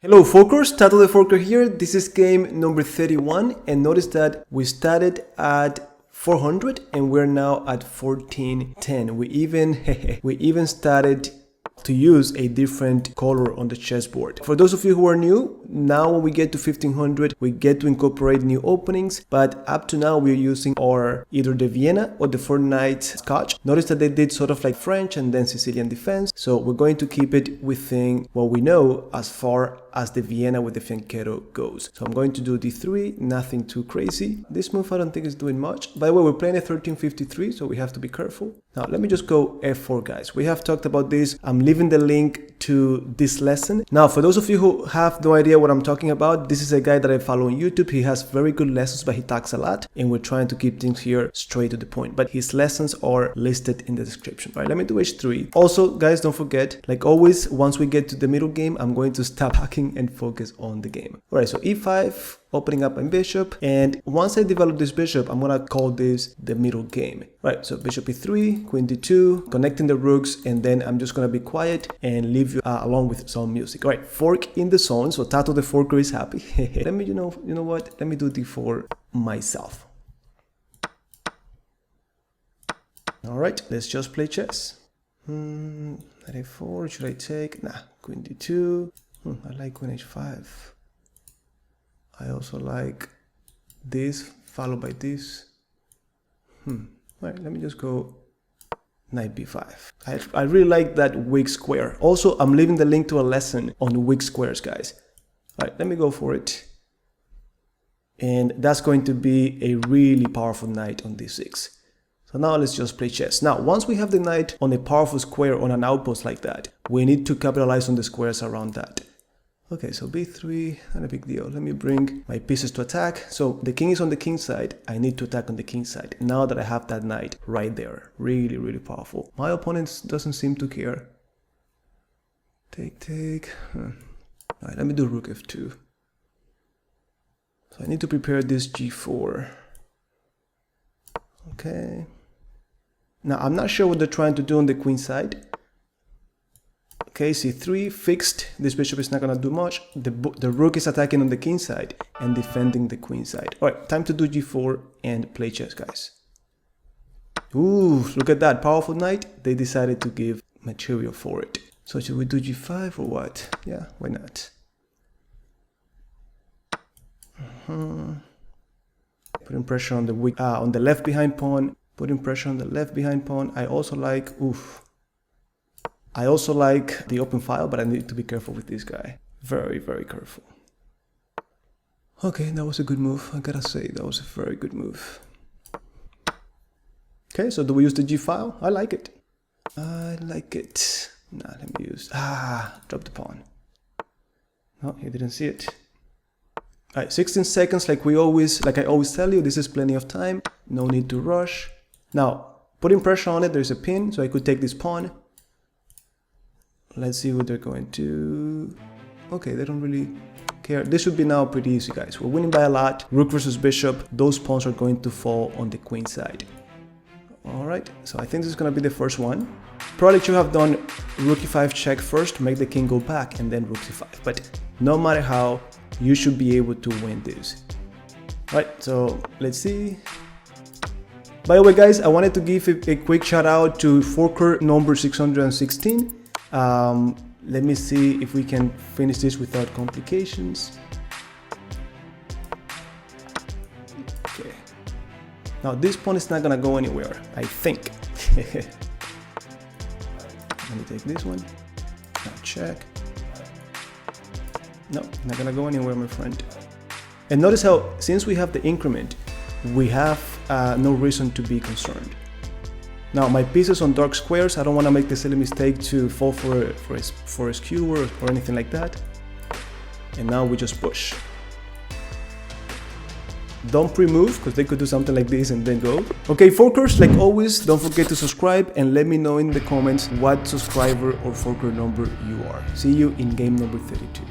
Hello Forkers, Tato the Forker here. This is game number 31 and notice that we started at 400 and we're now at 1410. We even started to use a different color on the chessboard. For those of you who are new, now when we get to 1500 we get to incorporate new openings, but up to now we're using either the Vienna or the 4-knight Scotch. Notice that they did sort of like French and then Sicilian defense, so we're going to keep it within what we know as far as the Vienna with the fianchetto goes. So I'm going to do d3, nothing too crazy. This move I don't think is doing much. By the way, we're playing a 1353, so we have to be careful. Now let me just go f4, guys. We have talked about this. I'm leaving the link to this lesson. Now for those of you who have no idea what I'm talking about, this is a guy that I follow on YouTube. He has very good lessons, but he talks a lot and we're trying to keep things here straight to the point. But his lessons are listed in the description. All right, let me do h3. Also, guys, don't forget, like always, once we get to the middle game, I'm going to stop hacking and focus on the game. All right, so e5, opening up my bishop, and once I develop this bishop, I'm gonna call this the middle game. Right, so bishop e3, queen d2, connecting the rooks, and then I'm just gonna be quiet and leave you along with some music. All right, fork in the zone, so Tato the Forker is happy. Let me, you know what? Let me do d4 myself. All right, let's just play chess. Knight a4, should I take? Nah, queen d2. I like queen h5. I also like this, followed by this. All right, let me just go knight b5. I really like that weak square. Also, I'm leaving the link to a lesson on weak squares, guys. All right, let me go for it. And that's going to be a really powerful knight on d6. So now let's just play chess. Now, once we have the knight on a powerful square on an outpost like that, we need to capitalize on the squares around that. Okay, so b3, not a big deal. Let me bring my pieces to attack. So the king is on the king side. I need to attack on the king side. Now that I have that knight right there. Really, really powerful. My opponent doesn't seem to care. Take. All right, let me do rook f2. So I need to prepare this g4. Okay. Now, I'm not sure what they're trying to do on the queen side. Okay, c3 fixed. This bishop is not gonna do much. The rook is attacking on the king side and defending the queen side. All right, time to do g4 and play chess, guys. Ooh, look at that powerful knight. They decided to give material for it. So should we do g5 or what? Yeah, why not? Putting pressure on the weak, on the left behind pawn. Putting pressure on the left behind pawn. I also like the open file, but I need to be careful with this guy. Very, very careful. Okay, that was a good move. I gotta say, that was a very good move. Okay, so do we use the G file? I like it. I like it. Nah, let me use... drop the pawn. No, he didn't see it. All right, 16 seconds, like I always tell you, this is plenty of time. No need to rush. Now, putting pressure on it, there's a pin, so I could take this pawn. Let's see what they're going to... Okay, they don't really care. This should be now pretty easy, guys. We're winning by a lot. Rook versus bishop. Those pawns are going to fall on the queen side. All right, so I think this is going to be the first one. Probably should have done rook e5 check first, make the king go back, and then rook e5. But no matter how, you should be able to win this. All right, so let's see. By the way, guys, I wanted to give a quick shout out to Forker number 616. Let me see if we can finish this without complications. Okay. Now this pawn is not gonna go anywhere, I think. Let me take this one. Now check. No, not gonna go anywhere, my friend. And notice how, since we have the increment, we have no reason to be concerned. Now my pieces on dark squares, I don't want to make the silly mistake to fall for a skewer or anything like that. And now we just push. Don't pre-move, because they could do something like this and then go. Okay, Forkers, like always, don't forget to subscribe and let me know in the comments what subscriber or Forker number you are. See you in game number 32.